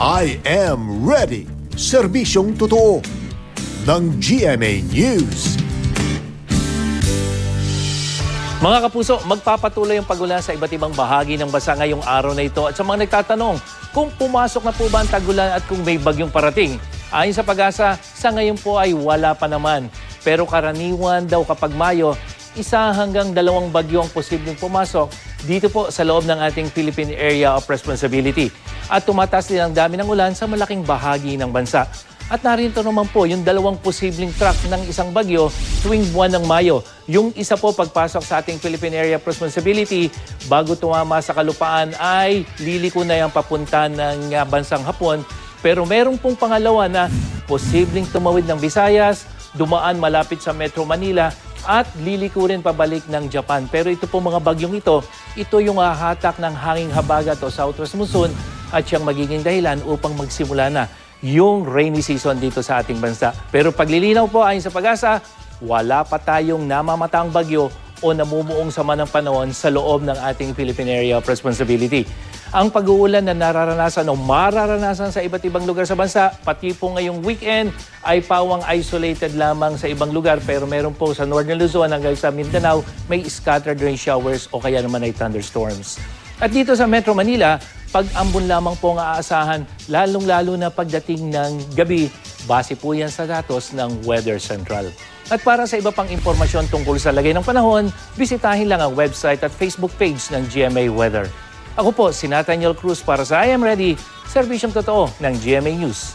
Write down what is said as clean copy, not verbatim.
I am ready. Serbisyong totoo ng GMA News. Mga kapuso, magpapatuloy ang pagulan sa iba't ibang bahagi ng bansa ngayong araw na ito. At sa mga nagtatanong kung pumasok na po ba ang tagulan at kung may bagyong parating, ayon sa Pag-asa, sa ngayon po ay wala pa naman. Pero karaniwan daw kapag Mayo, 1 hanggang 2 bagyo ang posibleng pumasok dito po sa loob ng ating Philippine Area of Responsibility. At tumataas din ang dami ng ulan sa malaking bahagi ng bansa. At narito naman po yung 2 posibleng track ng isang bagyo tuwing buwan ng Mayo. Yung isa po pagpasok sa ating Philippine Area of Responsibility bago tumama sa kalupaan ay liliko na yung papunta ng bansang Hapon. Pero merong pong pangalawa na posibleng tumawid ng Visayas, dumaan malapit sa Metro Manila at liliko rin pabalik ng Japan. Pero ito po mga bagyong ito yung hahatak ng hanging habagat o southwest monsoon at siyang magiging dahilan upang magsimula na yung rainy season dito sa ating bansa. Pero paglilinaw po ayon sa Pag-asa, wala pa tayong namamataang bagyo o namumuong sama ng panahon sa loob ng ating Philippine Area of Responsibility. Ang pag-uulan na nararanasan o mararanasan sa iba't ibang lugar sa bansa, pati po ngayong weekend, ay pawang isolated lamang sa ibang lugar. Pero meron po sa Northern Luzon hanggang sa Mindanao, may scattered rain showers o kaya naman ay thunderstorms. At dito sa Metro Manila, pag-ambon lamang po ang aasahan, lalong-lalo na pagdating ng gabi, base po yan sa datos ng Weather Central. At para sa iba pang impormasyon tungkol sa lagay ng panahon, bisitahin lang ang website at Facebook page ng GMA Weather. Ako po, si Nathaniel Cruz para sa I Am Ready, serbisyong totoo ng GMA News.